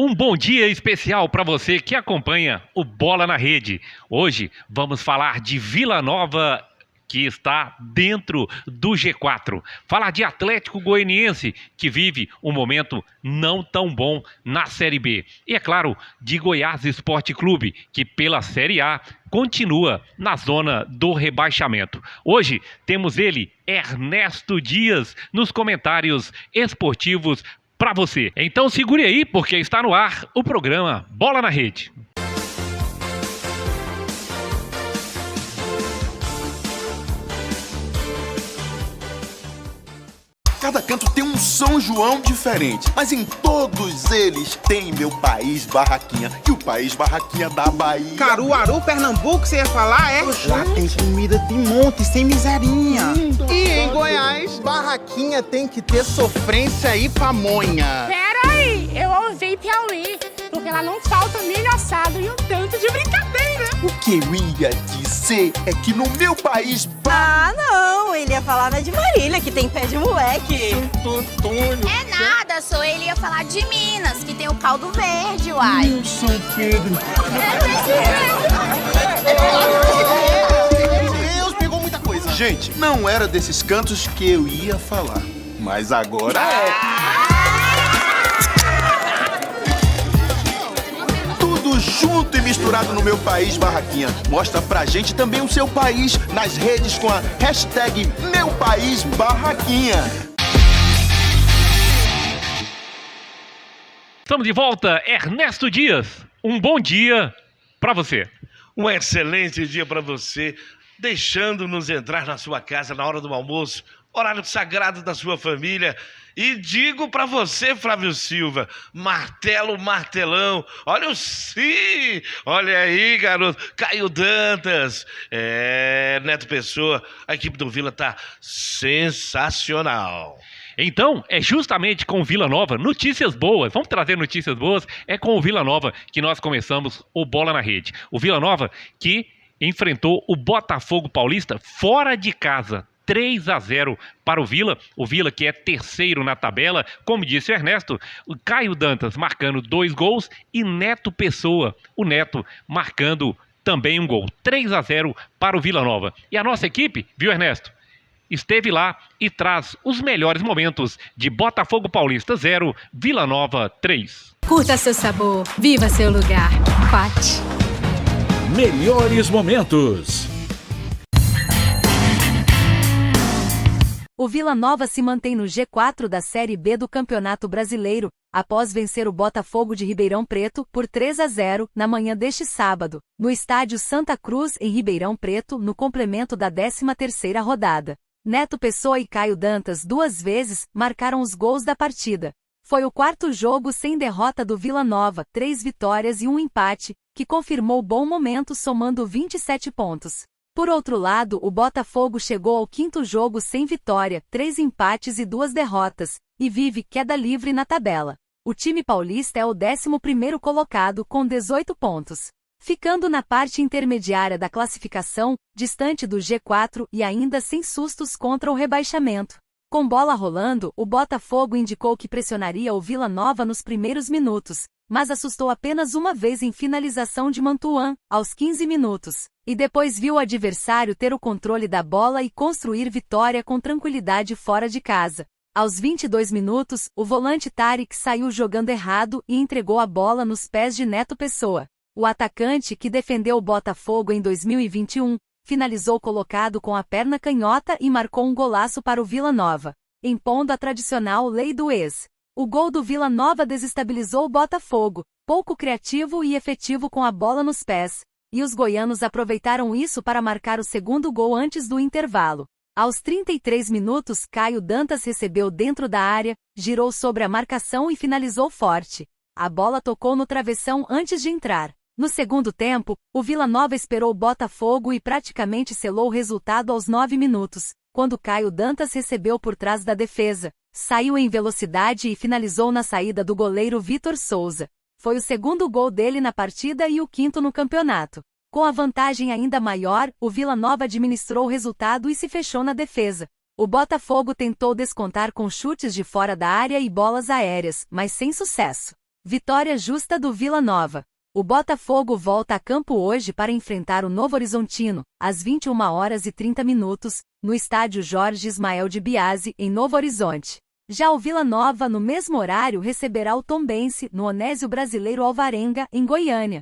Um bom dia especial para você que acompanha o Bola na Rede. Hoje vamos falar de Vila Nova, que está dentro do G4. Falar de Atlético Goianiense, que vive um momento não tão bom na Série B. E, é claro, de Goiás Esporte Clube, que pela Série A continua na zona do rebaixamento. Hoje temos ele, Ernesto Dias, nos comentários esportivos para você. Então segure aí, porque está no ar o programa Bola na Rede. Cada canto tem um São João diferente, mas em todos eles tem meu país barraquinha e o país barraquinha da Bahia. Caruaru, Pernambuco, você ia falar, é? Lá tem comida de monte, sem miserinha. E em Goiás, barraquinha tem que ter sofrência e pamonha. Pera aí, eu ousei Piauí, porque lá não falta milho assado e um tanto de brincadeira. O que eu ia dizer é que no meu país... Ah, não, ele ia falar da de Marília, que tem pé de moleque. Santo Antônio. É nada, só ele ia falar de Minas, que tem o caldo verde, uai. São Pedro. Deus, pegou muita coisa. Gente, não era desses cantos que eu ia falar, mas agora Tudo junto e misturado no meu país barraquinha. Mostra pra gente também o seu país nas redes com a hashtag Meu País Barraquinha. Estamos de volta, Ernesto Dias. Um bom dia para você. Um excelente dia para você, deixando-nos entrar na sua casa na hora do almoço, horário sagrado da sua família. E digo para você, Flávio Silva, martelo, martelão, olha o sim, olha aí, garoto, Caio Dantas, Neto Pessoa, a equipe do Vila tá sensacional. Então, é justamente com o Vila Nova, notícias boas, vamos trazer notícias boas, é com o Vila Nova que nós começamos o Bola na Rede. O Vila Nova que enfrentou o Botafogo Paulista fora de casa, 3-0 para o Vila que é terceiro na tabela, como disse o Ernesto, o Caio Dantas marcando 2 gols e Neto Pessoa, o Neto marcando também um gol, 3-0 para o Vila Nova. E a nossa equipe, viu, Ernesto? Esteve lá e traz os melhores momentos de Botafogo Paulista 0, Vila Nova 3. Curta seu sabor, viva seu lugar. Quat. Melhores momentos. O Vila Nova se mantém no G4 da Série B do Campeonato Brasileiro, após vencer o Botafogo de Ribeirão Preto por 3-0 na manhã deste sábado, no estádio Santa Cruz, em Ribeirão Preto, no complemento da 13ª rodada. Neto Pessoa e Caio Dantas 2 vezes marcaram os gols da partida. Foi o 4º jogo sem derrota do Vila Nova, 3 vitórias e 1 empate, que confirmou bom momento somando 27 pontos. Por outro lado, o Botafogo chegou ao 5º jogo sem vitória, 3 empates e 2 derrotas, e vive queda livre na tabela. O time paulista é o 11º colocado com 18 pontos. Ficando na parte intermediária da classificação, distante do G4 e ainda sem sustos contra o rebaixamento. Com bola rolando, o Botafogo indicou que pressionaria o Vila Nova nos primeiros minutos, mas assustou apenas uma vez em finalização de Mantuan, aos 15 minutos, e depois viu o adversário ter o controle da bola e construir vitória com tranquilidade fora de casa. Aos 22 minutos, o volante Tarik saiu jogando errado e entregou a bola nos pés de Neto Pessoa. O atacante, que defendeu o Botafogo em 2021, finalizou colocado com a perna canhota e marcou um golaço para o Vila Nova, impondo a tradicional lei do ex. O gol do Vila Nova desestabilizou o Botafogo, pouco criativo e efetivo com a bola nos pés, e os goianos aproveitaram isso para marcar o 2º gol antes do intervalo. Aos 33 minutos, Caio Dantas recebeu dentro da área, girou sobre a marcação e finalizou forte. A bola tocou no travessão antes de entrar. No segundo tempo, o Vila Nova esperou o Botafogo e praticamente selou o resultado aos 9 minutos, quando Caio Dantas recebeu por trás da defesa, saiu em velocidade e finalizou na saída do goleiro Vitor Souza. Foi o 2º gol dele na partida e o 5º no campeonato. Com a vantagem ainda maior, o Vila Nova administrou o resultado e se fechou na defesa. O Botafogo tentou descontar com chutes de fora da área e bolas aéreas, mas sem sucesso. Vitória justa do Vila Nova. O Botafogo volta a campo hoje para enfrentar o Novo Horizontino, às 21h30, no estádio Jorge Ismael de Biasi, em Novo Horizonte. Já o Vila Nova, no mesmo horário, receberá o Tombense, no Onésio Brasileiro Alvarenga, em Goiânia.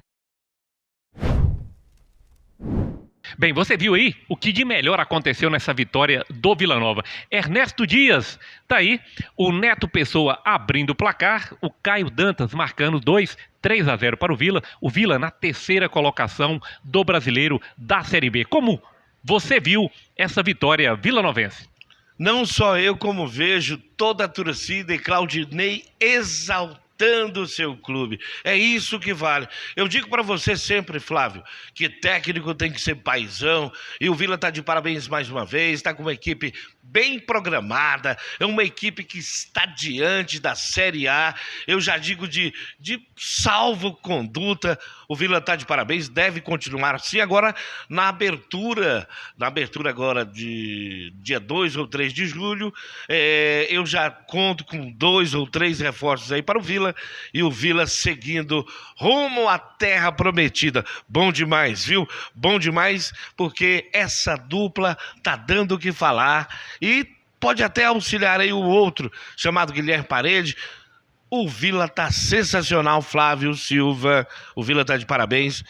Bem, você viu aí o que de melhor aconteceu nessa vitória do Vila Nova. Ernesto Dias, tá aí, o Neto Pessoa abrindo o placar, o Caio Dantas marcando 3-0 para o Vila na terceira colocação do Brasileiro da Série B. Como você viu essa vitória vilanovense? Não só eu, como vejo toda a torcida e Claudinei exaltando o seu clube. É isso que vale. Eu digo para você sempre, Flávio, que técnico tem que ser paizão, e o Vila está de parabéns mais uma vez, está com uma equipe bem programada, é uma equipe que está diante da Série A, eu já digo de salvo-conduta, o Vila está de parabéns, deve continuar assim. Agora, na abertura agora de dia 2 ou 3 de julho, eu já conto com 2 ou 3 reforços aí para o Vila, e o Vila seguindo rumo à terra prometida. Bom demais, viu? Bom demais, porque essa dupla tá dando o que falar e pode até auxiliar aí o outro, chamado Guilherme Parede. O Vila tá sensacional, Flávio Silva. O Vila tá de parabéns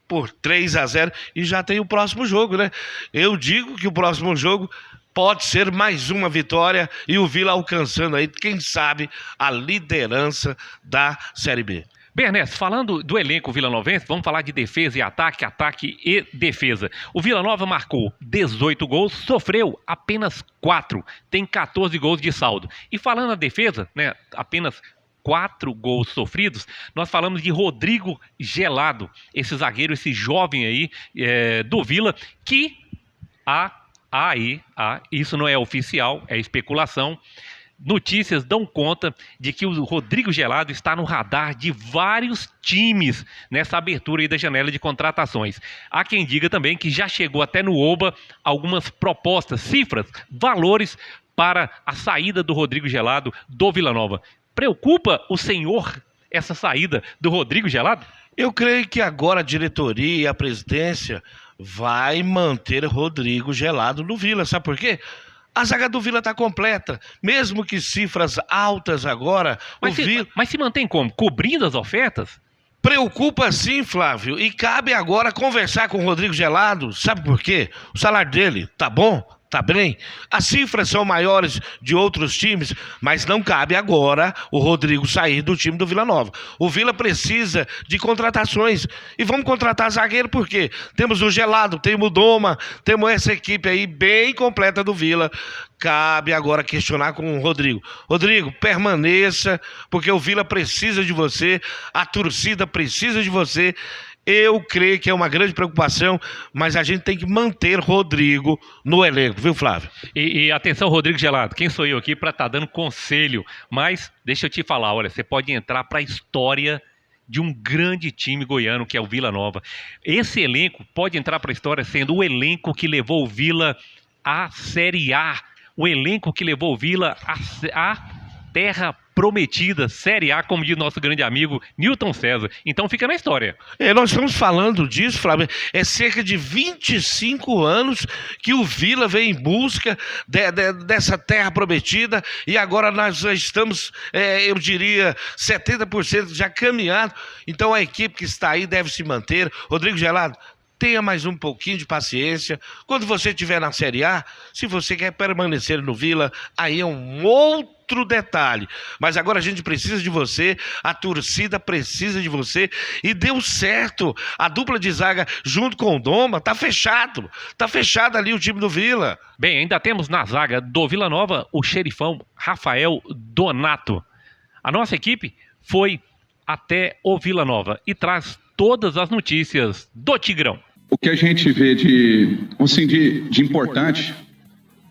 por 3-0 e já tem o próximo jogo, né? Eu digo que o próximo jogo pode ser mais uma vitória e o Vila alcançando aí, quem sabe, a liderança da Série B. Bem, Ernesto, falando do elenco vilanovense, vamos falar de defesa e ataque, ataque e defesa. O Vila Nova marcou 18 gols, sofreu apenas 4, tem 14 gols de saldo. E falando na defesa, né, apenas 4 gols sofridos, nós falamos de Rodrigo Gelado, esse zagueiro, esse jovem aí do Vila, que isso não é oficial, é especulação. Notícias dão conta de que o Rodrigo Gelado está no radar de vários times nessa abertura aí da janela de contratações. Há quem diga também que já chegou até no Oba algumas propostas, cifras, valores para a saída do Rodrigo Gelado do Vila Nova. Preocupa o senhor essa saída do Rodrigo Gelado? Eu creio que agora a diretoria e a presidência vai manter Rodrigo Gelado no Vila. Sabe por quê? A zaga do Vila está completa, mesmo que cifras altas agora. Mas se mantém como? Cobrindo as ofertas? Preocupa sim, Flávio, e cabe agora conversar com o Rodrigo Gelado. Sabe por quê? O salário dele tá bom? Tá bem? As cifras são maiores de outros times, mas não cabe agora o Rodrigo sair do time do Vila Nova. O Vila precisa de contratações. E vamos contratar zagueiro por quê? Temos o Gelado, temos o Doma, temos essa equipe aí bem completa do Vila. Cabe agora questionar com o Rodrigo. Rodrigo, permaneça, porque o Vila precisa de você, a torcida precisa de você. Eu creio que é uma grande preocupação, mas a gente tem que manter Rodrigo no elenco, viu, Flávio? E atenção, Rodrigo Gelado, quem sou eu aqui para estar dando conselho? Mas deixa eu te falar, olha, você pode entrar para a história de um grande time goiano, que é o Vila Nova. Esse elenco pode entrar para a história sendo o elenco que levou o Vila à Série A, o elenco que levou o Vila à terra prometida, Série A, como diz nosso grande amigo Newton César. Então fica na história. Nós estamos falando disso, Flávio, é cerca de 25 anos que o Vila vem em busca dessa terra prometida e agora nós já estamos, eu diria, 70% já caminhado. Então a equipe que está aí deve se manter. Rodrigo Gelado, tenha mais um pouquinho de paciência. Quando você estiver na Série A, se você quer permanecer no Vila, aí é um outro detalhe. Mas agora a gente precisa de você, a torcida precisa de você, e deu certo. A dupla de zaga junto com o Doma, tá fechado ali o time do Vila. Bem, ainda temos na zaga do Vila Nova o xerifão Rafael Donato. A nossa equipe foi até o Vila Nova e traz todas as notícias do Tigrão. O que a gente vê de importante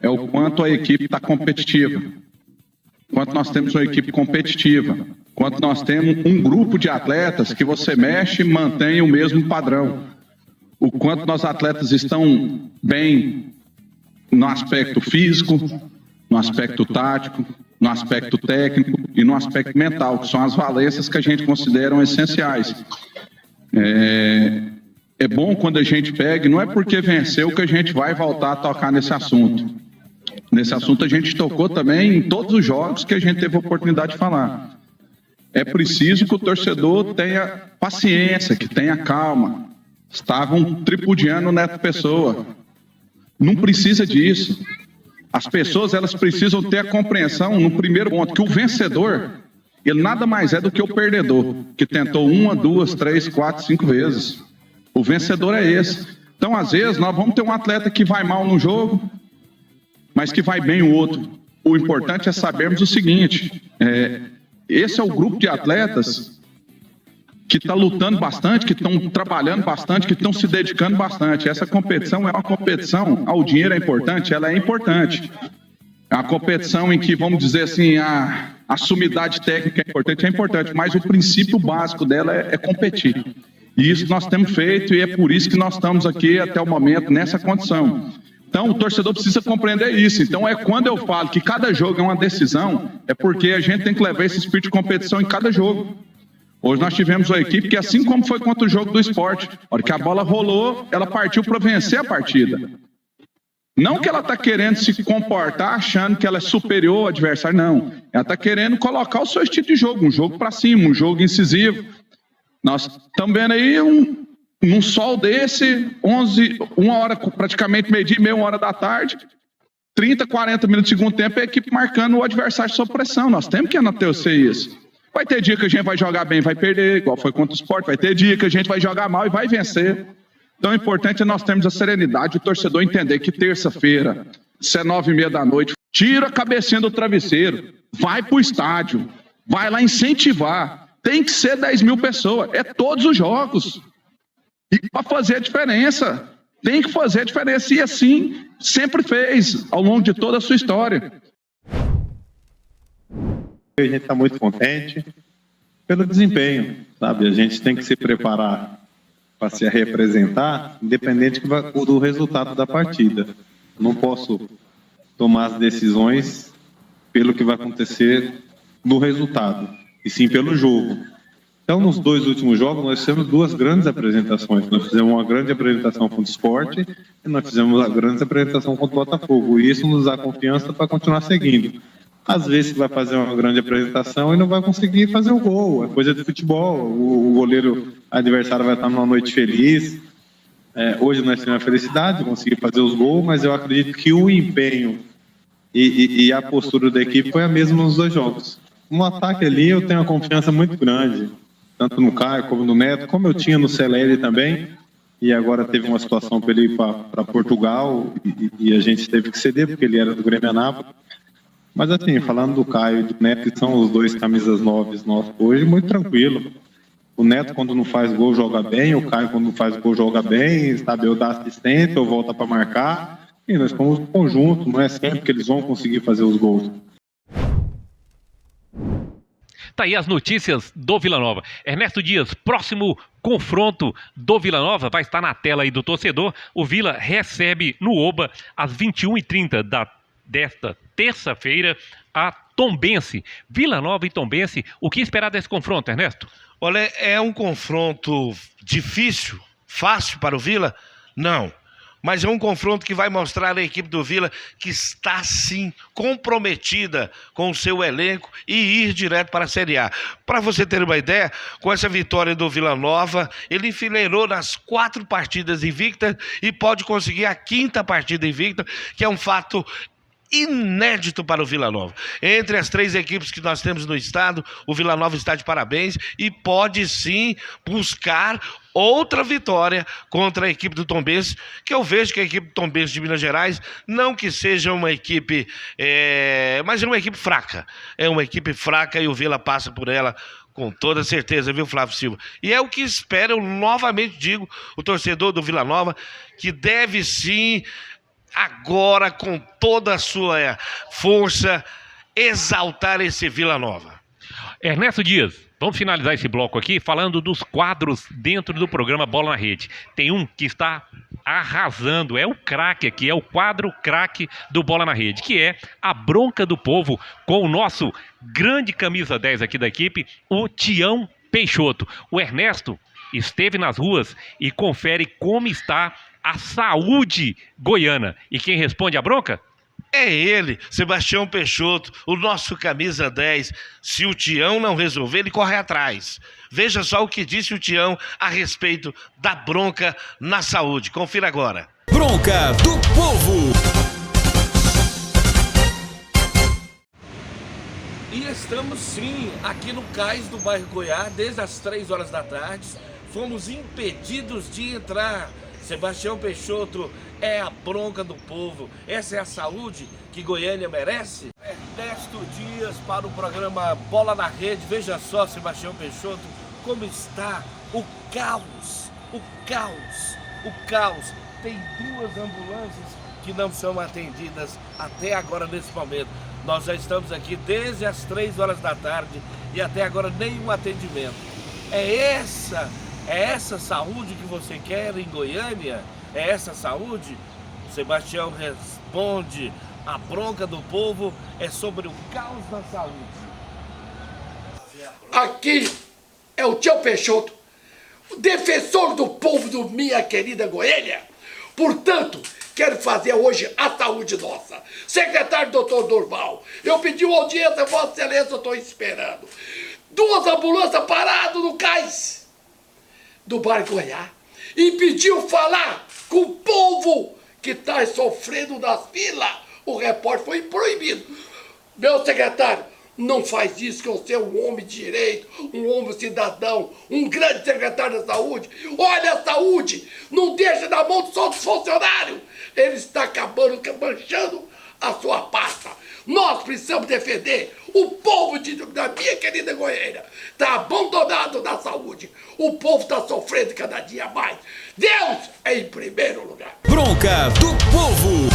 é o quanto a equipe está competitiva, quanto nós temos uma equipe competitiva, quanto nós temos um grupo de atletas que você mexe e mantém o mesmo padrão, o quanto nossos atletas estão bem no aspecto físico, no aspecto tático, no aspecto técnico e no aspecto mental, que são as valências que a gente considera essenciais. É bom quando a gente pega, não é porque venceu que a gente vai voltar a tocar nesse assunto. Nesse assunto a gente tocou também em todos os jogos que a gente teve a oportunidade de falar. É preciso que o torcedor tenha paciência, que tenha calma. Estavam tripudiando o Neto Pessoa. Não precisa disso. As pessoas, elas precisam ter a compreensão, no primeiro ponto, que o vencedor, ele nada mais é do que o perdedor, que tentou 1, 2, 3, 4, 5 vezes. O vencedor é esse. Então, às vezes, nós vamos ter um atleta que vai mal no jogo, mas que vai bem o outro. O importante é sabermos o seguinte, esse é o grupo de atletas que está lutando bastante, que estão trabalhando bastante, que estão se dedicando bastante. Essa competição é uma competição, o dinheiro é importante, ela é importante. É uma competição em que, vamos dizer assim, a sumidade técnica é importante, mas o princípio básico dela é competir. E isso nós temos feito e é por isso que nós estamos aqui até o momento nessa condição. Então, o torcedor precisa compreender isso. Então, quando eu falo que cada jogo é uma decisão, é porque a gente tem que levar esse espírito de competição em cada jogo. Hoje nós tivemos uma equipe que, assim como foi contra o jogo do Sport, a hora que a bola rolou, ela partiu para vencer a partida. Não que ela está querendo se comportar achando que ela é superior ao adversário, não. Ela está querendo colocar o seu estilo de jogo, um jogo para cima, um jogo incisivo. Nós estamos vendo aí num sol desse, 1 hora, praticamente meio-dia e meia, 1 hora da tarde, 30, 40 minutos de segundo tempo, a equipe marcando o adversário sob pressão. Nós temos que enaltecer isso. Vai ter dia que a gente vai jogar bem e vai perder, igual foi contra o Sport. Vai ter dia que a gente vai jogar mal e vai vencer. Então, o importante é nós termos a serenidade, o torcedor entender que terça-feira, se é 9h30 da noite, tira a cabecinha do travesseiro, vai pro estádio, vai lá incentivar. Tem que ser 10 mil pessoas, é todos os jogos. E para fazer a diferença, tem que fazer a diferença. E assim, sempre fez, ao longo de toda a sua história. A gente está muito contente pelo desempenho, sabe? A gente tem que se preparar para se representar, independente do resultado da partida. Não posso tomar as decisões pelo que vai acontecer no resultado, e sim pelo jogo. Então, nos 2 últimos jogos, nós fizemos 2 grandes apresentações. Nós fizemos uma grande apresentação contra o Sport e nós fizemos uma grande apresentação contra o Botafogo. E isso nos dá confiança para continuar seguindo. Às vezes vai fazer uma grande apresentação e não vai conseguir fazer o gol. É coisa de futebol. O goleiro adversário vai estar numa noite feliz. Hoje nós temos a felicidade de conseguir fazer os gols, mas eu acredito que o empenho e a postura da equipe foi a mesma nos 2 jogos. No ataque ali eu tenho uma confiança muito grande, tanto no Caio como no Neto, como eu tinha no Celere também. E agora teve uma situação para ele ir para Portugal e a gente teve que ceder, porque ele era do Grêmio Anápolis. Mas assim, falando do Caio e do Neto, que são os 2 camisas 9 nossos hoje, muito tranquilo. O Neto, quando não faz gol, joga bem. O Caio, quando não faz gol, joga bem. Sabe, eu dar assistência, eu volto para marcar. E nós fomos um conjunto, não é sempre que eles vão conseguir fazer os gols. Tá aí as notícias do Vila Nova. Ernesto Dias, próximo confronto do Vila Nova vai estar na tela aí do torcedor. O Vila recebe no Oba às 21h30 desta terça-feira a Tombense. Vila Nova e Tombense, o que esperar desse confronto, Ernesto? Olha, é um confronto difícil, fácil para o Vila? Não. Mas é um confronto que vai mostrar a equipe do Vila que está, sim, comprometida com o seu elenco e ir direto para a Série A. Para você ter uma ideia, com essa vitória do Vila Nova, ele enfileirou nas 4 partidas invictas e pode conseguir a 5ª partida invicta, que é um fato inédito para o Vila Nova. Entre as 3 equipes que nós temos no estado, o Vila Nova está de parabéns e pode sim buscar outra vitória contra a equipe do Tombense, que eu vejo que a equipe do Tombense de Minas Gerais, não que seja uma equipe, mas é uma equipe fraca. É uma equipe fraca e o Vila passa por ela com toda certeza, viu, Flávio Silva? E é o que espera, eu novamente digo, o torcedor do Vila Nova, que deve sim, agora com toda a sua força, exaltar esse Vila Nova. Ernesto Dias, vamos finalizar esse bloco aqui falando dos quadros dentro do programa Bola na Rede. Tem um que está arrasando, é o craque aqui, é o quadro craque do Bola na Rede, que é a bronca do povo com o nosso grande camisa 10 aqui da equipe, o Tião Peixoto. O Ernesto esteve nas ruas e confere como está a saúde goiana. E quem responde a bronca? É ele, Sebastião Peixoto, o nosso camisa 10. Se o Tião não resolver, ele corre atrás. Veja só o que disse o Tião a respeito da bronca na saúde. Confira agora. Bronca do povo. E estamos sim aqui no cais do bairro Goiás desde as 3 horas da tarde. Fomos impedidos de entrar. Sebastião Peixoto é a bronca do povo. Essa é a saúde que Goiânia merece? Ernesto Dias para o programa Bola na Rede. Veja só, Sebastião Peixoto, como está o caos. O caos. O caos. Tem 2 ambulâncias que não são atendidas até agora nesse momento. Nós já estamos aqui desde as 3 horas da tarde e até agora nenhum atendimento. É essa saúde que você quer em Goiânia? É essa saúde? Sebastião responde, a bronca do povo é sobre o caos da saúde. Aqui é o Tião Peixoto, o defensor do povo do minha querida Goiânia. Portanto, quero fazer hoje a saúde nossa. Secretário doutor Durval, eu pedi uma audiência, Vossa Excelência, eu estou esperando. 2 ambulâncias paradas no cais do bairro Goiás e pediu falar com o povo que está sofrendo nas filas. O repórter foi proibido. Meu secretário, não faz isso, que você é um homem de direito, um homem cidadão, um grande secretário da saúde. Olha a saúde, não deixa na mão só dos funcionários. Ele está acabando, manchando a sua pasta. Nós precisamos defender o povo da minha querida Goiânia. Está abandonado na saúde. O povo está sofrendo cada dia mais. Deus é em primeiro lugar. Bronca do povo.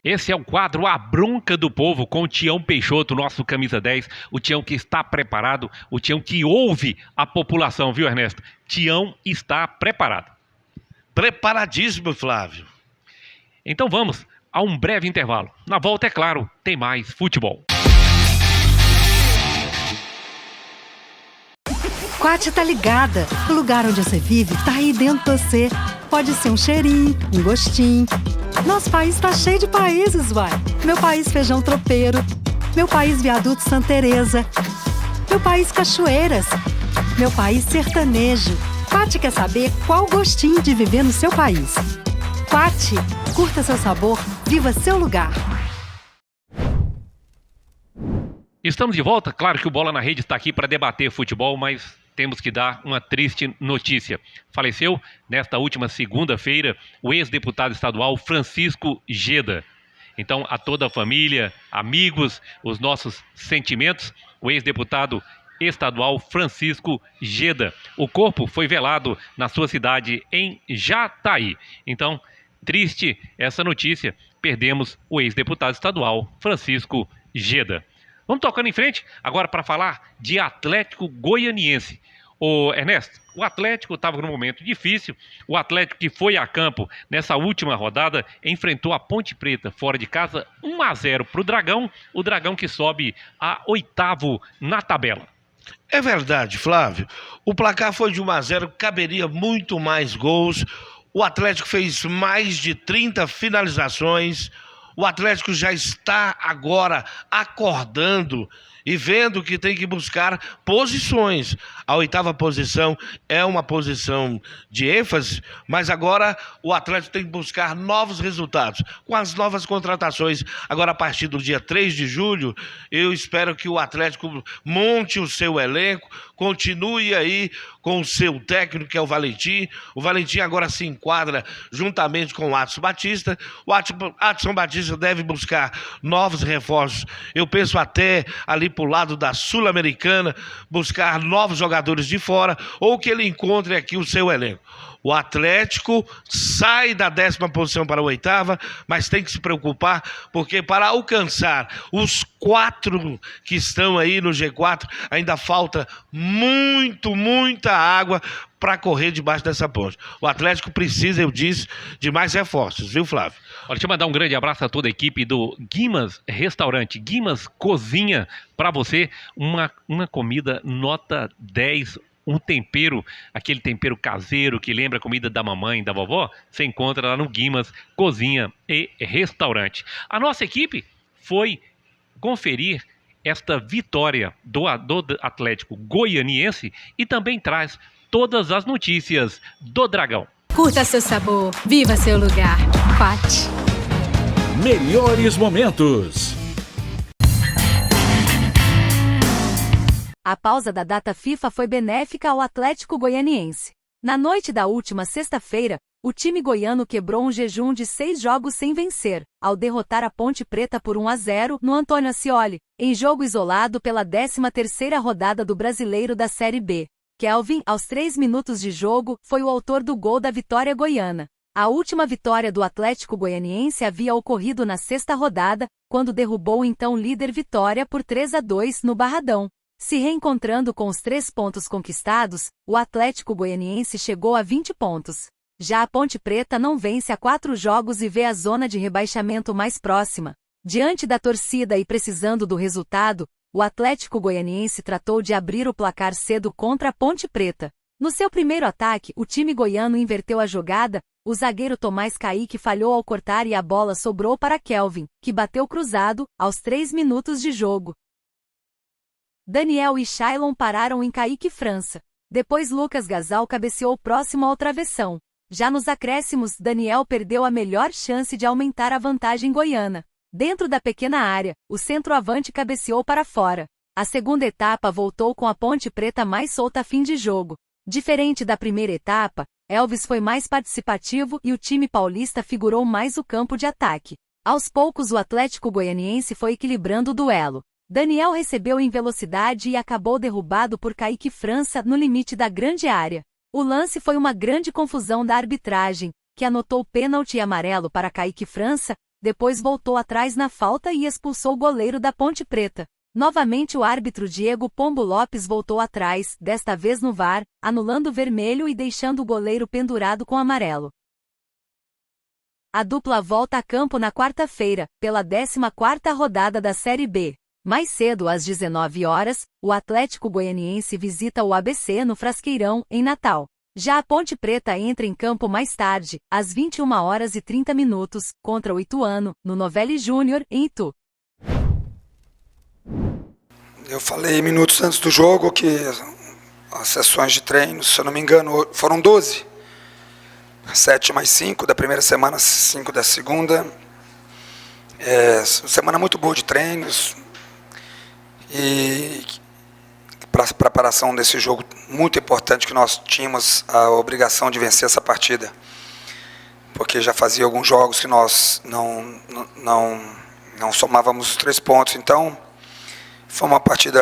Esse é o quadro A Bronca do Povo com o Tião Peixoto, nosso camisa 10. O Tião que está preparado, o Tião que ouve a população, viu, Ernesto? Tião está preparado. Preparadíssimo, Flávio. Então vamos a um breve intervalo. Na volta, é claro, tem mais futebol. Quat tá ligada. O lugar onde você vive tá aí dentro de você. Pode ser um cheirinho, um gostinho. Nosso país tá cheio de países, uai. Meu país feijão tropeiro. Meu país viaduto Santa Teresa. Meu país cachoeiras. Meu país sertanejo. Quat quer saber qual o gostinho de viver no seu país. Quat, curta seu sabor, viva seu lugar. Estamos de volta, claro que o Bola na Rede está aqui para debater futebol, mas temos que dar uma triste notícia. Faleceu nesta última segunda-feira o ex-deputado estadual Francisco Geda. Então, a toda a família, amigos, os nossos sentimentos, o ex-deputado estadual Francisco Geda. O corpo foi velado na sua cidade em Jataí. Então, triste essa notícia, perdemos o ex-deputado estadual Francisco Geda. Vamos tocando em frente agora para falar de Atlético Goianiense. Ô Ernesto, o Atlético estava num momento difícil. O Atlético que foi a campo nessa última rodada enfrentou a Ponte Preta fora de casa 1-0 para o Dragão. O Dragão que sobe a 8º na tabela. É verdade, Flávio. O placar foi de 1-0, caberia muito mais gols. O Atlético fez mais de 30 finalizações. O Atlético já está agora acordando e vendo que tem que buscar posições. A 8ª posição é uma posição de ênfase, mas agora o Atlético tem que buscar novos resultados com as novas contratações. Agora, a partir do dia 3 de julho, eu espero que o Atlético monte o seu elenco, continue aí com o seu técnico, que é o Valentim. O Valentim agora se enquadra juntamente com o Adson Batista. O Adson Batista deve buscar novos reforços. Eu penso até ali para o lado da Sul-Americana, buscar novos jogadores de fora, ou que ele encontre aqui o seu elenco. O Atlético sai da 10ª posição para a 8ª, mas tem que se preocupar, porque para alcançar os 4 que estão aí no G4, ainda falta muita água para correr debaixo dessa ponte. O Atlético precisa, eu disse, de mais reforços, viu, Flávio? Olha, deixa eu mandar um grande abraço a toda a equipe do Guimas Restaurante, Guimas Cozinha, para você, uma comida nota 10, um tempero, aquele tempero caseiro que lembra a comida da mamãe, da vovó, você encontra lá no Guimas Cozinha e Restaurante. A nossa equipe foi conferir esta vitória do Atlético Goianiense e também traz todas as notícias do Dragão. Curta seu sabor, viva seu lugar. Quat. Melhores momentos. A pausa da data FIFA foi benéfica ao Atlético Goianiense. Na noite da última sexta-feira, o time goiano quebrou um jejum de 6 jogos sem vencer, ao derrotar a Ponte Preta por 1-0 no Antônio Ascioli, em jogo isolado pela 13ª rodada do Brasileiro da Série B. Kelvin, aos 3 minutos de jogo, foi o autor do gol da vitória goiana. A última vitória do Atlético Goianiense havia ocorrido na 6ª rodada, quando derrubou o então líder Vitória por 3-2 no Barradão. Se reencontrando com os 3 pontos conquistados, o Atlético Goianiense chegou a 20 pontos. Já a Ponte Preta não vence há 4 jogos e vê a zona de rebaixamento mais próxima. Diante da torcida e precisando do resultado, o Atlético Goianiense tratou de abrir o placar cedo contra a Ponte Preta. No seu primeiro ataque, o time goiano inverteu a jogada, o zagueiro Tomás Kaique falhou ao cortar e a bola sobrou para Kelvin, que bateu cruzado, aos 3 minutos de jogo. Daniel e Shailon pararam em Kaique França. Depois Lucas Gasal cabeceou próximo ao travessão. Já nos acréscimos, Daniel perdeu a melhor chance de aumentar a vantagem goiana. Dentro da pequena área, o centroavante cabeceou para fora. A segunda etapa voltou com a Ponte Preta mais solta a fim de jogo. Diferente da primeira etapa, Elvis foi mais participativo e o time paulista figurou mais o campo de ataque. Aos poucos o Atlético Goianiense foi equilibrando o duelo. Daniel recebeu em velocidade e acabou derrubado por Kaique França no limite da grande área. O lance foi uma grande confusão da arbitragem, que anotou pênalti e amarelo para Kaique França, depois voltou atrás na falta e expulsou o goleiro da Ponte Preta. Novamente o árbitro Diego Pombo Lopes voltou atrás, desta vez no VAR, anulando o vermelho e deixando o goleiro pendurado com amarelo. A dupla volta a campo na quarta-feira, pela 14ª rodada da Série B. Mais cedo, às 19 horas, o Atlético Goianiense visita o ABC no Frasqueirão, em Natal. Já a Ponte Preta entra em campo mais tarde, às 21h30, contra o Ituano, no Novelli Júnior, em Itu. Eu falei minutos antes do jogo que as sessões de treino, se eu não me engano, foram 12. 7 mais 5 da primeira semana, 5 da segunda. Semana muito boa de treinos. E para a preparação desse jogo muito importante que nós tínhamos a obrigação de vencer essa partida, porque já fazia alguns jogos que nós não somávamos os 3 pontos, então foi uma partida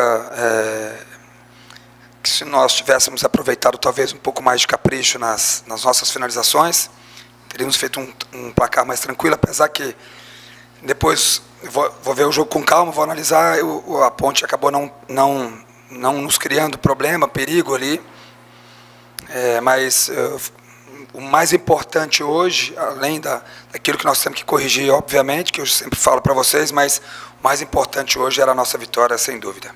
que, se nós tivéssemos aproveitado talvez um pouco mais de capricho nas nossas finalizações, teríamos feito um placar mais tranquilo, apesar que depois vou ver o jogo com calma, vou analisar, a Ponte acabou não nos criando problema, perigo ali, mas o mais importante hoje, além daquilo que nós temos que corrigir, obviamente, que eu sempre falo para vocês, mas o mais importante hoje era a nossa vitória, sem dúvida.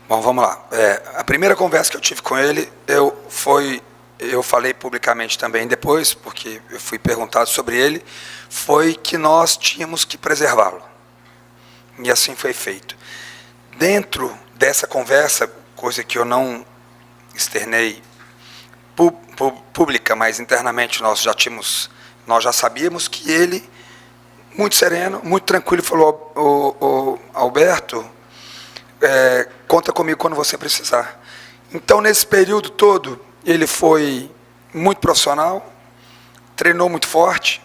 Bom, vamos lá. A primeira conversa que eu tive com ele, eu falei publicamente também depois, porque eu fui perguntado sobre ele, foi que nós tínhamos que preservá-lo. E assim foi feito. Dentro dessa conversa, coisa que eu não externei pública, mas internamente nós já sabíamos que ele, muito sereno, muito tranquilo, falou: o Alberto, conta comigo quando você precisar. Então, nesse período todo, ele foi muito profissional, treinou muito forte,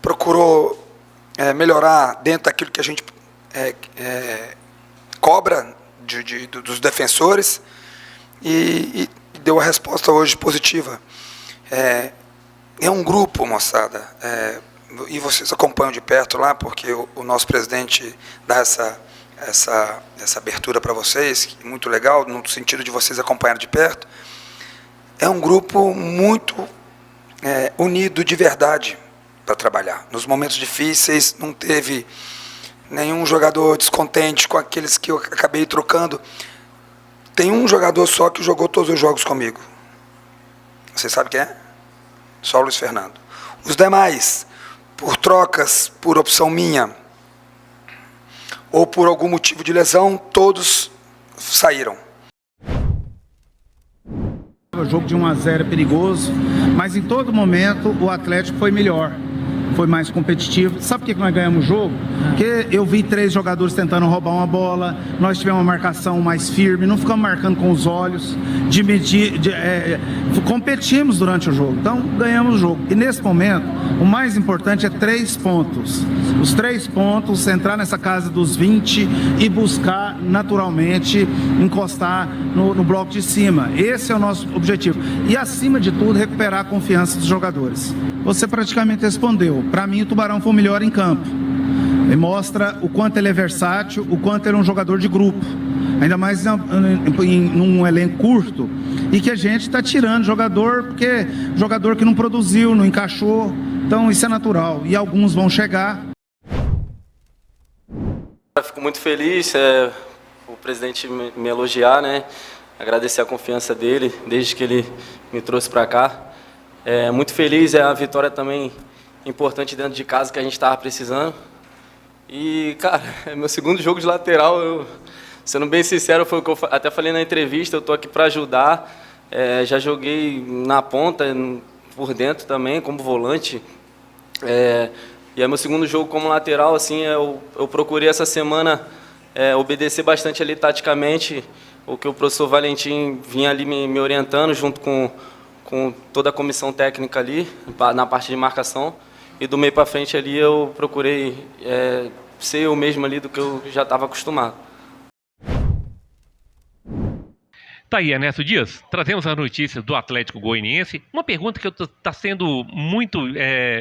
procurou melhorar dentro daquilo que a gente cobra dos defensores e deu a resposta hoje positiva. É um grupo, moçada, e vocês acompanham de perto lá, porque o nosso presidente dá essa abertura para vocês, muito legal, no sentido de vocês acompanharem de perto. é um grupo muito unido de verdade para trabalhar. Nos momentos difíceis, não teve nenhum jogador descontente com aqueles que eu acabei trocando. Tem um jogador só que jogou todos os jogos comigo. Você sabe quem é? Só o Luiz Fernando. Os demais, por trocas, por opção minha, ou por algum motivo de lesão, todos saíram. O jogo de 1-0 é perigoso, mas em todo momento o Atlético foi melhor, foi mais competitivo. Sabe por que nós ganhamos o jogo? Porque eu vi 3 jogadores tentando roubar uma bola, nós tivemos uma marcação mais firme, não ficamos marcando com os olhos, competimos durante o jogo, então ganhamos o jogo. E nesse momento, o mais importante é 3 pontos. Os 3 pontos, entrar nessa casa dos 20 e buscar naturalmente encostar no bloco de cima. Esse é o nosso objetivo. E acima de tudo, recuperar a confiança dos jogadores. Você praticamente respondeu. Para mim, o Tubarão foi o melhor em campo. Ele mostra o quanto ele é versátil, o quanto ele é um jogador de grupo. Ainda mais num elenco curto. E que a gente está tirando jogador, porque jogador que não produziu, não encaixou. Então, isso é natural. E alguns vão chegar. Eu fico muito feliz o presidente me elogiar, né? Agradecer a confiança dele, desde que ele me trouxe para cá. Muito feliz, a vitória também importante dentro de casa que a gente estava precisando. E, cara, é meu segundo jogo de lateral. Sendo bem sincero, foi o que eu até falei na entrevista, eu estou aqui para ajudar. Já joguei na ponta, por dentro também, como volante. E é meu segundo jogo como lateral, assim, eu procurei essa semana obedecer bastante ali taticamente o que o professor Valentim vinha ali me orientando junto com toda a comissão técnica ali, na parte de marcação. E do meio para frente ali eu procurei ser eu mesmo ali do que eu já estava acostumado. Tá aí, Ernesto Dias, trazemos as notícias do Atlético Goianiense. Uma pergunta que está sendo muito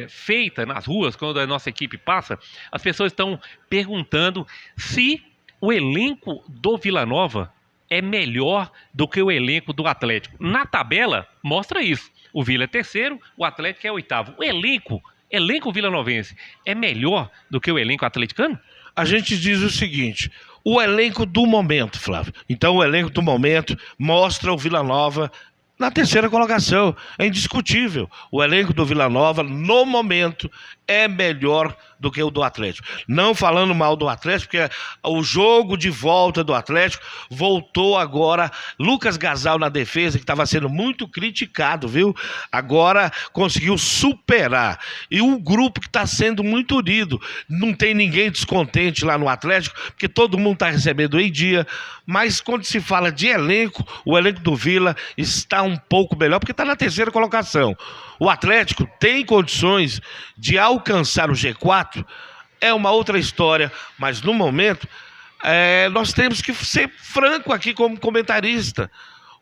feita nas ruas, quando a nossa equipe passa, as pessoas estão perguntando se o elenco do Vila Nova é melhor do que o elenco do Atlético. Na tabela, mostra isso. O Vila é terceiro, o Atlético é oitavo. O elenco vilanovense é melhor do que o elenco atleticano? A gente diz o seguinte: o elenco do momento, Flávio. Então, o elenco do momento mostra o Vila Nova na terceira colocação. É indiscutível. O elenco do Vila Nova, no momento, é melhor do que o do Atlético. Não falando mal do Atlético, porque o jogo de volta do Atlético voltou agora. Lucas Gasal na defesa, que estava sendo muito criticado, viu? Agora conseguiu superar. E um grupo que está sendo muito unido. Não tem ninguém descontente lá no Atlético, porque todo mundo está recebendo em dia. Mas quando se fala de elenco, o elenco do Vila está um pouco melhor, porque está na terceira colocação. O Atlético tem condições de alcançar o G4, é uma outra história, mas no momento nós temos que ser franco aqui como comentarista.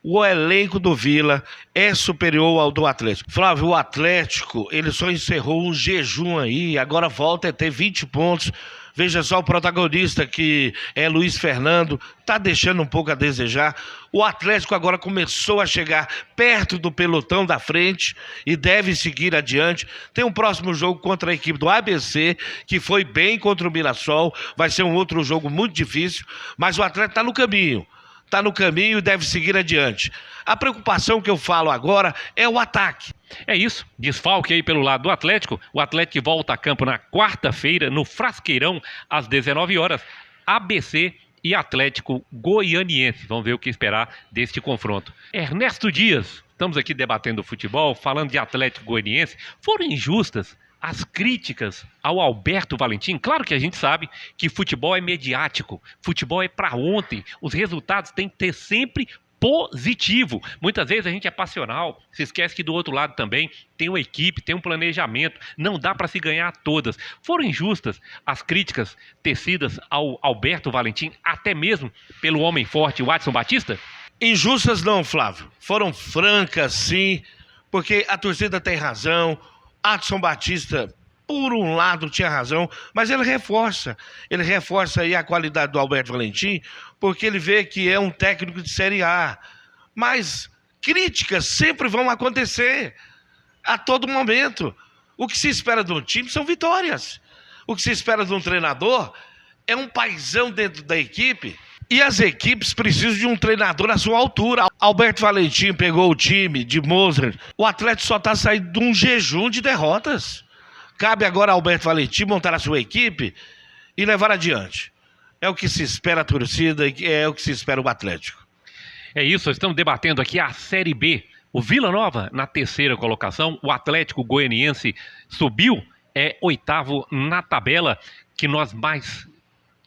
O elenco do Vila é superior ao do Atlético. Flávio, o Atlético, ele só encerrou um jejum aí, agora volta a ter 20 pontos. Veja só, o protagonista, que é Luiz Fernando, está deixando um pouco a desejar. O Atlético agora começou a chegar perto do pelotão da frente e deve seguir adiante. Tem um próximo jogo contra a equipe do ABC, que foi bem contra o Mirassol. Vai ser um outro jogo muito difícil, mas o Atlético está no caminho. Está no caminho e deve seguir adiante. A preocupação que eu falo agora é o ataque. É isso, desfalque aí pelo lado do Atlético. O Atlético volta a campo na quarta-feira, no Frasqueirão, às 19 horas. ABC e Atlético Goianiense. Vamos ver o que esperar deste confronto. Ernesto Dias, estamos aqui debatendo futebol, falando de Atlético Goianiense. Foram injustas as críticas ao Alberto Valentim? Claro que a gente sabe que futebol é mediático, futebol é para ontem, os resultados têm que ter sempre positivo. Muitas vezes a gente é passional, se esquece que do outro lado também tem uma equipe, tem um planejamento, não dá para se ganhar todas. Foram injustas as críticas tecidas ao Alberto Valentim, até mesmo pelo homem forte, o Adson Batista? Injustas não, Flávio, foram francas sim, porque a torcida tem razão. Adson Batista, por um lado, tinha razão, mas ele reforça aí a qualidade do Alberto Valentim, porque ele vê que é um técnico de Série A. Mas Críticas sempre vão acontecer, a todo momento. O que se espera de um time são vitórias. O que se espera de um treinador é um paizão dentro da equipe. E as equipes precisam de um treinador à sua altura. Alberto Valentim pegou o time de Mozart. O Atlético só está saindo de um jejum de derrotas. Cabe agora ao Alberto Valentim montar a sua equipe e levar adiante. É o que se espera a torcida, é o que se espera o Atlético. É isso, estamos debatendo aqui a Série B. O Vila Nova na terceira colocação, o Atlético Goianiense subiu, é oitavo na tabela. Que nós mais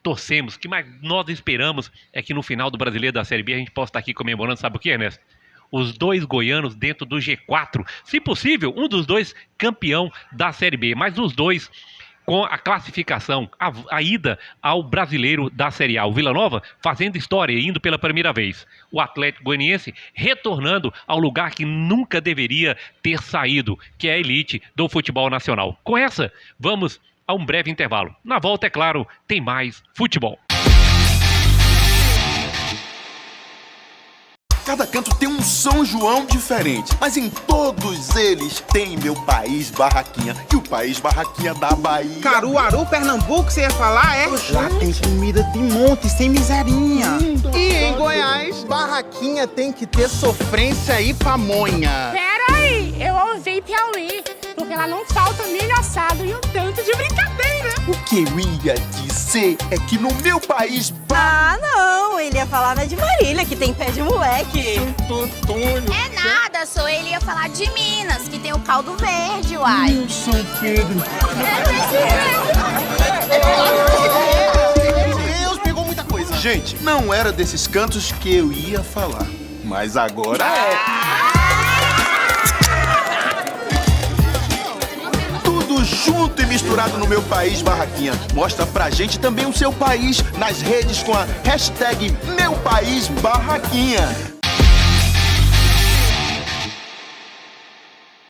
torcemos, que mais nós esperamos é que no final do Brasileiro da Série B a gente possa estar aqui comemorando, sabe o que, Ernesto? Os dois goianos dentro do G4, se possível, um dos dois campeão da Série B, mas os dois com a classificação, a ida ao Brasileiro da Série A. O Vila Nova fazendo história, indo pela primeira vez. O Atlético Goianiense retornando ao lugar que nunca deveria ter saído, que é a elite do futebol nacional. Com essa, vamos a um breve intervalo. Na volta, é claro, tem mais futebol. Cada canto tem um São João diferente, mas em todos eles tem meu país barraquinha. E o país barraquinha da Bahia. Caruaru, Pernambuco, você ia falar, é? Lá tem comida de monte, sem miserinha. E em Goiás, barraquinha tem que ter sofrência e pamonha. Pera aí, eu ousei Piauí, porque lá não falta milho assado e um tanto de brincadeira. O que eu ia dizer é que no meu país... Ah, não, ele ia falar de Marília, que tem pé de moleque. Santo Antônio. É nada, só ele ia falar de Minas, que tem o caldo verde, uai. São Pedro. Deus, pegou muita coisa. Gente, não era desses cantos que eu ia falar, mas agora é. Tudo junto e misturado no meu país barraquinha. Mostra pra gente também o seu país nas redes com a hashtag Meu País Barraquinha.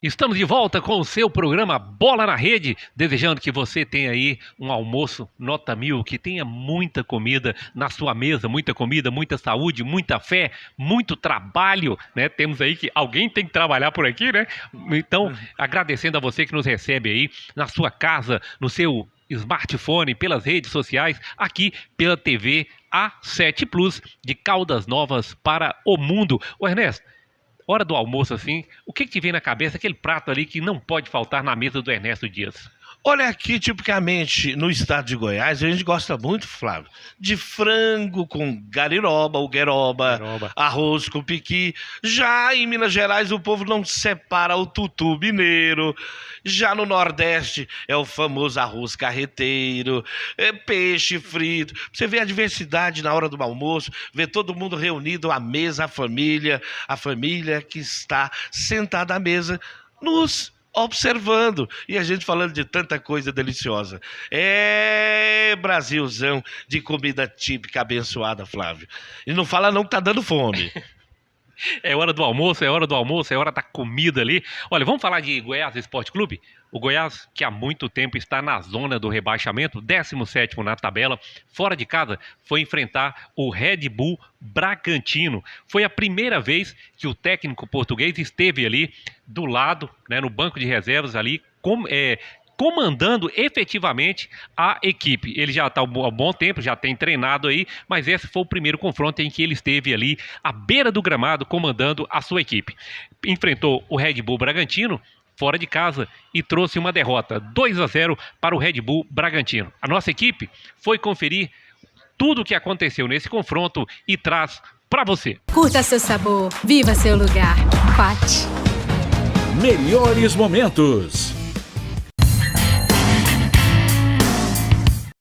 Estamos de volta com o seu programa Bola na Rede, desejando que você tenha aí um almoço nota 1000, que tenha muita comida na sua mesa, muita comida, muita saúde, muita fé, muito trabalho, né? Temos aí que alguém tem que trabalhar por aqui, né? Então, agradecendo a você que nos recebe aí na sua casa, no seu smartphone, pelas redes sociais, aqui pela TV A7 Plus de Caldas Novas para o mundo. Ô Ernesto, hora do almoço assim, o que te vem na cabeça, aquele prato ali que não pode faltar na mesa do Ernesto Dias? Olha aqui, tipicamente, no estado de Goiás, a gente gosta muito, Flávio, de frango com gariroba ou gueroba, arroz com piqui. Já em Minas Gerais, o povo não separa o tutu mineiro. Já no Nordeste, é o famoso arroz carreteiro, peixe frito. Você vê a diversidade na hora do almoço, vê todo mundo reunido à mesa, a família que está sentada à mesa, nos observando, e a gente falando de tanta coisa deliciosa. É Brasilzão de comida típica abençoada, Flávio. E não fala não que tá dando fome. É hora do almoço, é hora do almoço, é hora da comida ali. Olha, vamos falar de Goiás Esporte Clube? O Goiás, que há muito tempo está na zona do rebaixamento, 17º na tabela, fora de casa, foi enfrentar o Red Bull Bragantino. Foi a primeira vez que o técnico português esteve ali do lado, né, no banco de reservas ali, comandando efetivamente a equipe. Ele já está há um bom tempo, já tem treinado aí, mas esse foi o primeiro confronto em que ele esteve ali à beira do gramado comandando a sua equipe. Enfrentou o Red Bull Bragantino fora de casa e trouxe uma derrota 2-0 para o Red Bull Bragantino. A nossa equipe foi conferir tudo o que aconteceu nesse confronto e traz para você. Curta seu sabor, viva seu lugar. Quat. Melhores momentos.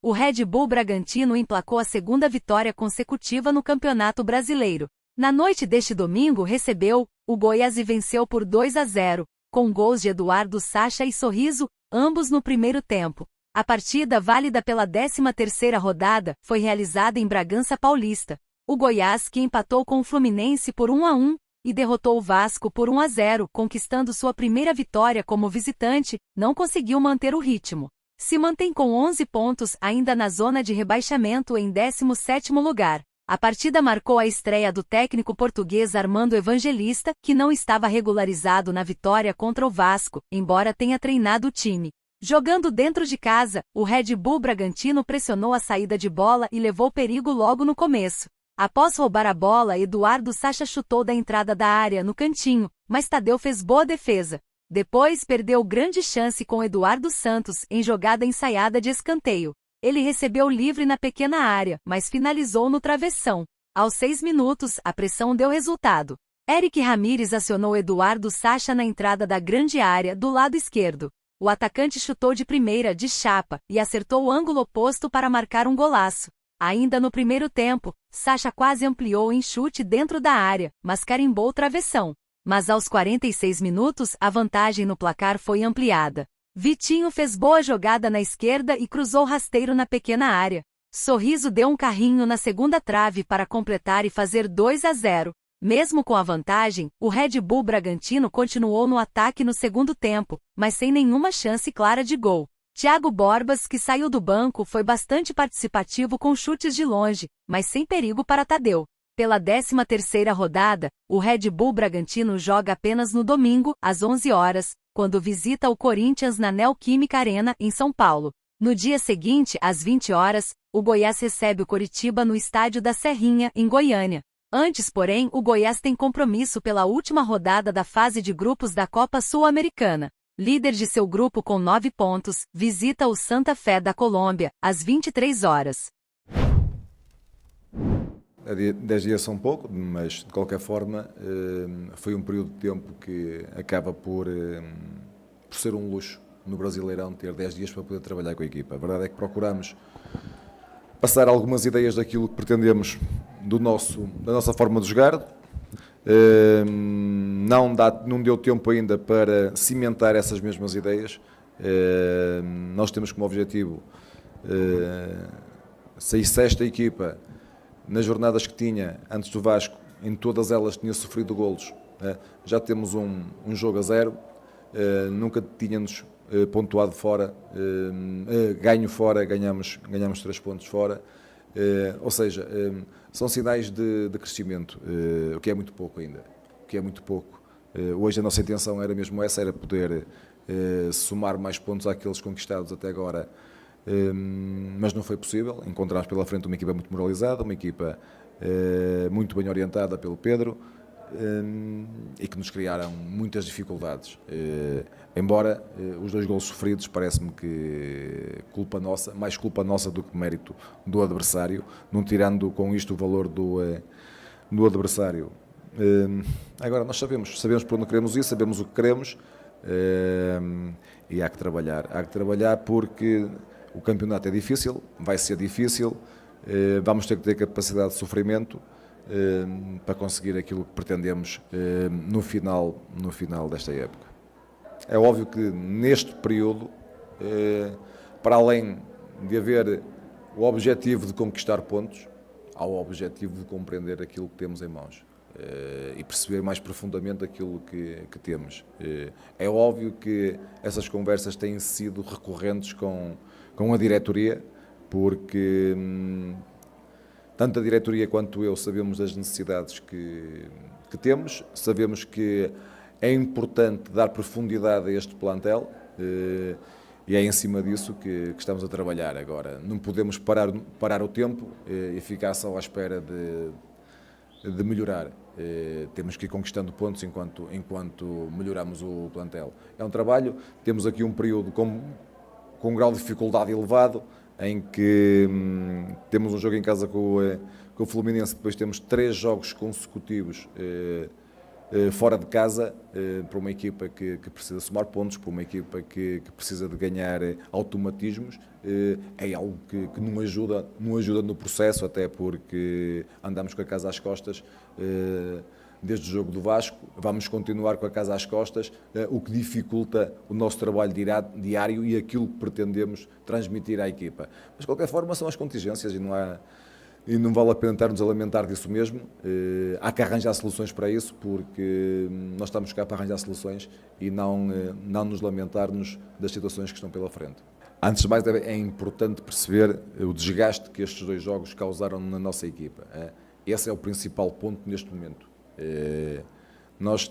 O Red Bull Bragantino emplacou a segunda vitória consecutiva no Campeonato Brasileiro. Na noite deste domingo recebeu o Goiás e venceu por 2-0, com gols de Eduardo Sacha e Sorriso, ambos no primeiro tempo. A partida, válida pela 13ª rodada, foi realizada em Bragança Paulista. O Goiás, que empatou com o Fluminense por 1-1 e derrotou o Vasco por 1-0, conquistando sua primeira vitória como visitante, não conseguiu manter o ritmo. Se mantém com 11 pontos ainda na zona de rebaixamento em 17º lugar. A partida marcou a estreia do técnico português Armando Evangelista, que não estava regularizado na vitória contra o Vasco, embora tenha treinado o time. Jogando dentro de casa, o Red Bull Bragantino pressionou a saída de bola e levou perigo logo no começo. Após roubar a bola, Eduardo Sacha chutou da entrada da área no cantinho, mas Tadeu fez boa defesa. Depois perdeu grande chance com Eduardo Santos em jogada ensaiada de escanteio. Ele recebeu livre na pequena área, mas finalizou no travessão. Aos 6 minutos, a pressão deu resultado. Eric Ramírez acionou Eduardo Sacha na entrada da grande área do lado esquerdo. O atacante chutou de primeira de chapa e acertou o ângulo oposto para marcar um golaço. Ainda no primeiro tempo, Sacha quase ampliou em chute dentro da área, mas carimbou o travessão. Mas aos 46 minutos, a vantagem no placar foi ampliada. Vitinho fez boa jogada na esquerda e cruzou rasteiro na pequena área. Sorriso deu um carrinho na segunda trave para completar e fazer 2-0. Mesmo com a vantagem, o Red Bull Bragantino continuou no ataque no segundo tempo, mas sem nenhuma chance clara de gol. Thiago Borbas, que saiu do banco, foi bastante participativo com chutes de longe, mas sem perigo para Tadeu. Pela 13ª rodada, o Red Bull Bragantino joga apenas no domingo, às 11 horas, quando visita o Corinthians na Neoquímica Arena, em São Paulo. No dia seguinte, às 20 horas, o Goiás recebe o Coritiba no estádio da Serrinha, em Goiânia. Antes, porém, o Goiás tem compromisso pela última rodada da fase de grupos da Copa Sul-Americana. Líder de seu grupo com 9 pontos, visita o Santa Fé da Colômbia, às 23 horas. 10 dias são pouco, mas de qualquer forma foi um período de tempo que acaba por ser um luxo no Brasileirão ter 10 dias para poder trabalhar com a equipa. A verdade é que procuramos passar algumas ideias daquilo que pretendemos da nossa forma de jogar. Não deu tempo ainda para cimentar essas mesmas ideias. Nós temos como objetivo, se esta equipa, nas jornadas que tinha antes do Vasco, em todas elas tinha sofrido golos, já temos um jogo a 0, nunca tínhamos pontuado fora, ganho fora, ganhamos 3 pontos fora, ou seja, são sinais de crescimento, o que é muito pouco ainda, Hoje a nossa intenção era mesmo essa, era poder somar mais pontos àqueles conquistados até agora, mas não foi possível. Encontramos pela frente uma equipa muito moralizada, uma equipa muito bem orientada pelo Pedro, e que nos criaram muitas dificuldades. Embora os 2 golos sofridos, parece-me que mais culpa nossa do que mérito do adversário, não tirando com isto o valor do adversário. Agora nós sabemos por onde queremos ir, sabemos o que queremos, e há que trabalhar porque o campeonato é difícil, vai ser difícil, vamos ter que ter capacidade de sofrimento para conseguir aquilo que pretendemos no final desta época. É óbvio que neste período, para além de haver o objetivo de conquistar pontos, há o objetivo de compreender aquilo que temos em mãos e perceber mais profundamente aquilo que temos. É óbvio que essas conversas têm sido recorrentes com a diretoria, porque tanto a diretoria quanto eu sabemos das necessidades que temos, sabemos que é importante dar profundidade a este plantel, e é em cima disso que estamos a trabalhar agora. Não podemos parar o tempo e ficar só à espera de melhorar. Temos que ir conquistando pontos enquanto melhoramos o plantel. É um trabalho, temos aqui um período com um grau de dificuldade elevado, em que temos um jogo em casa com o Fluminense, depois temos 3 jogos consecutivos fora de casa, para uma equipa que precisa somar pontos, para uma equipa que precisa de ganhar automatismos. É algo que não ajuda no processo, até porque andamos com a casa às costas desde o jogo do Vasco, vamos continuar com a casa às costas, o que dificulta o nosso trabalho diário e aquilo que pretendemos transmitir à equipa. Mas de qualquer forma são as contingências e e não vale a pena estar-nos a lamentar disso mesmo. Há que arranjar soluções para isso, porque nós estamos cá para arranjar soluções e não nos lamentarmos das situações que estão pela frente. Antes de mais, é importante perceber o desgaste que estes 2 jogos causaram na nossa equipa. Esse é o principal ponto neste momento. Nós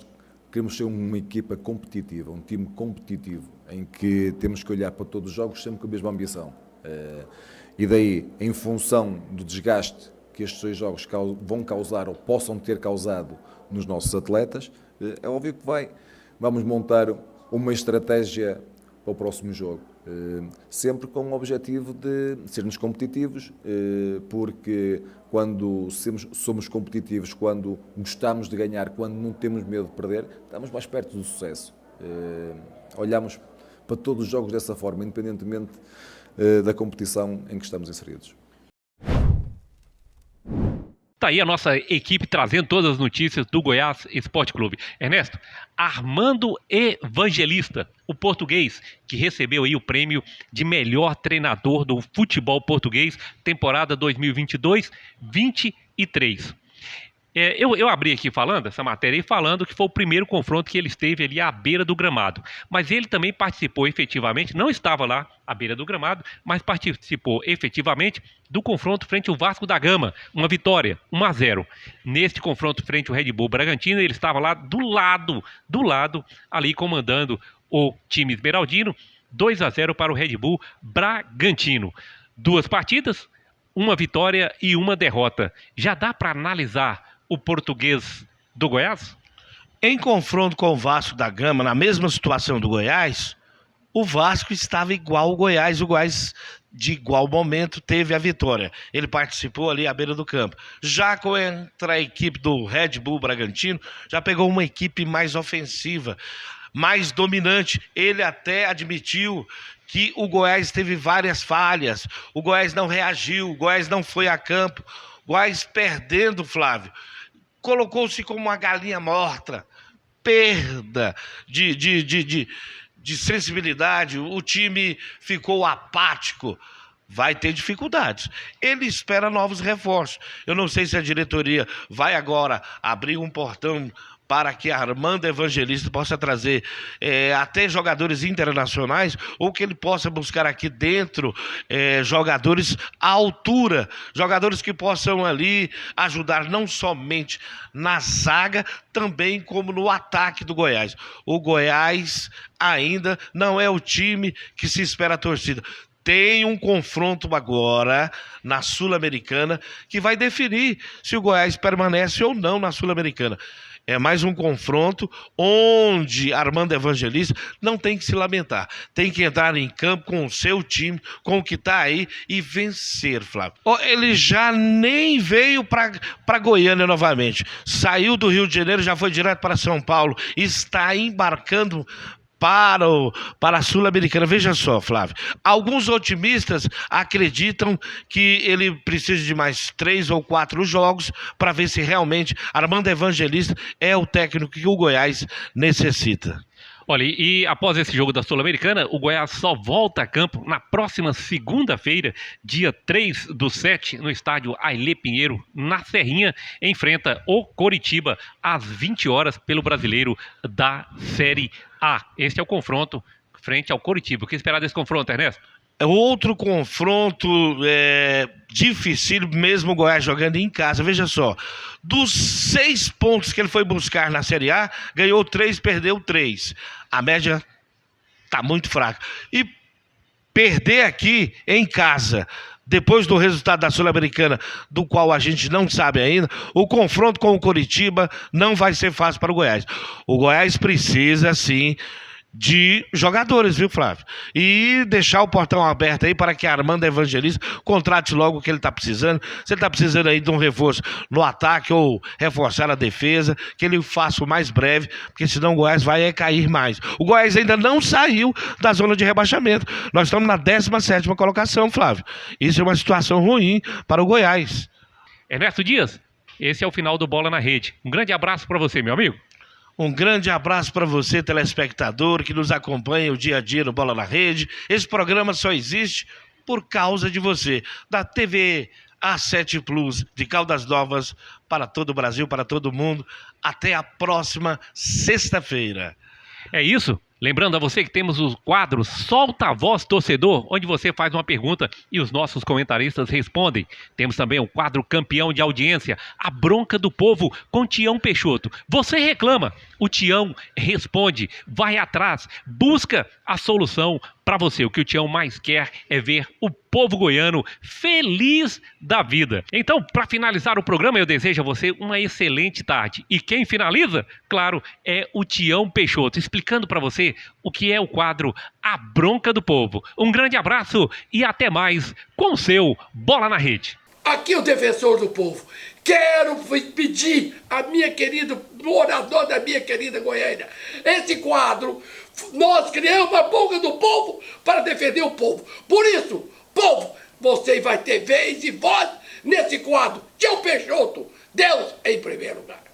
queremos ser uma equipa competitiva, um time competitivo, em que temos que olhar para todos os jogos sempre com a mesma ambição. E daí, em função do desgaste que estes 2 jogos vão causar ou possam ter causado nos nossos atletas, é óbvio que vamos montar uma estratégia para o próximo jogo. Sempre com o objetivo de sermos competitivos, porque quando somos competitivos, quando gostamos de ganhar, quando não temos medo de perder, estamos mais perto do sucesso. Olhamos para todos os jogos dessa forma, independentemente da competição em que estamos inseridos. Tá aí a nossa equipe trazendo todas as notícias do Goiás Esporte Clube. Ernesto, Armando Evangelista, o português, que recebeu aí o prêmio de melhor treinador do futebol português, temporada 2022-23. Eu abri aqui falando, essa matéria aí, falando que foi o primeiro confronto que ele esteve ali à beira do gramado. Mas ele também participou efetivamente, não estava lá à beira do gramado, mas participou efetivamente do confronto frente ao Vasco da Gama. Uma vitória, 1-0. Neste confronto frente ao Red Bull Bragantino, ele estava lá do lado, ali comandando o time esmeraldino, 2-0 para o Red Bull Bragantino. 2 partidas, 1 vitória e 1 derrota. Já dá para analisar o português do Goiás? Em confronto com o Vasco da Gama, na mesma situação do Goiás, o Vasco estava igual ao Goiás. O Goiás, de igual momento, teve a vitória. Ele participou ali à beira do campo. Já contra a equipe do Red Bull Bragantino, já pegou uma equipe mais ofensiva, mais dominante. Ele até admitiu que o Goiás teve várias falhas. O Goiás não reagiu, o Goiás não foi a campo. O Goiás perdendo, Flávio, colocou-se como uma galinha morta, perda de sensibilidade, o time ficou apático, vai ter dificuldades. Ele espera novos reforços. Eu não sei se a diretoria vai agora abrir um portão para que Armando Evangelista possa trazer até jogadores internacionais, ou que ele possa buscar aqui dentro jogadores à altura, jogadores que possam ali ajudar não somente na zaga, também como no ataque do Goiás. O Goiás ainda não é o time que se espera a torcida. Tem um confronto agora na Sul-Americana que vai definir se o Goiás permanece ou não na Sul-Americana. É mais um confronto onde Armando Evangelista não tem que se lamentar. Tem que entrar em campo com o seu time, com o que está aí e vencer, Flávio. Ele já nem veio para Goiânia novamente. Saiu do Rio de Janeiro, já foi direto para São Paulo. Está embarcando para a Sul-Americana. Veja só, Flávio, alguns otimistas acreditam que ele precisa de mais 3 ou 4 jogos para ver se realmente Armando Evangelista é o técnico que o Goiás necessita. Olha, e após esse jogo da Sul-Americana, o Goiás só volta a campo na próxima segunda-feira, dia 3/7, no estádio Ailê Pinheiro, na Serrinha, enfrenta o Coritiba às 20 horas pelo Brasileiro da Série A. Este é o confronto frente ao Coritiba. O que esperar desse confronto, Ernesto? É outro confronto difícil, mesmo o Goiás jogando em casa. Veja só, dos 6 pontos que ele foi buscar na Série A, ganhou 3, perdeu 3. A média está muito fraca. E perder aqui em casa, depois do resultado da Sul-Americana, do qual a gente não sabe ainda, o confronto com o Coritiba não vai ser fácil para o Goiás. O Goiás precisa, sim, de jogadores, viu, Flávio? E deixar o portão aberto aí para que Armando Evangelista contrate logo o que ele está precisando. Se ele está precisando aí de um reforço no ataque ou reforçar a defesa, que ele faça o mais breve, porque senão o Goiás vai cair mais. O Goiás ainda não saiu da zona de rebaixamento. Nós estamos na 17ª colocação, Flávio. Isso é uma situação ruim para o Goiás. Ernesto Dias, esse é o final do Bola na Rede. Um grande abraço para você, meu amigo. Um grande abraço para você, telespectador, que nos acompanha o dia a dia no Bola na Rede. Esse programa só existe por causa de você, da TV A7 Plus de Caldas Novas para todo o Brasil, para todo mundo. Até a próxima sexta-feira. É isso. Lembrando a você que temos o quadro Solta a Voz Torcedor, onde você faz uma pergunta e os nossos comentaristas respondem. Temos também o quadro Campeão de Audiência, A Bronca do Povo, com Tião Peixoto. Você reclama, o Tião responde, vai atrás, busca a solução para você. O que o Tião mais quer é ver o povo goiano feliz da vida. Então, para finalizar o programa, eu desejo a você uma excelente tarde. E quem finaliza, claro, é o Tião Peixoto, explicando para você o que é o quadro A Bronca do Povo. Um grande abraço e até mais com o seu Bola na Rede. Aqui o defensor do povo. Quero pedir a minha querida, morador da minha querida Goiânia, esse quadro, nós criamos a boca do povo para defender o povo. Por isso, povo, você vai ter vez e voz nesse quadro. Tião Peixoto, Deus em primeiro lugar.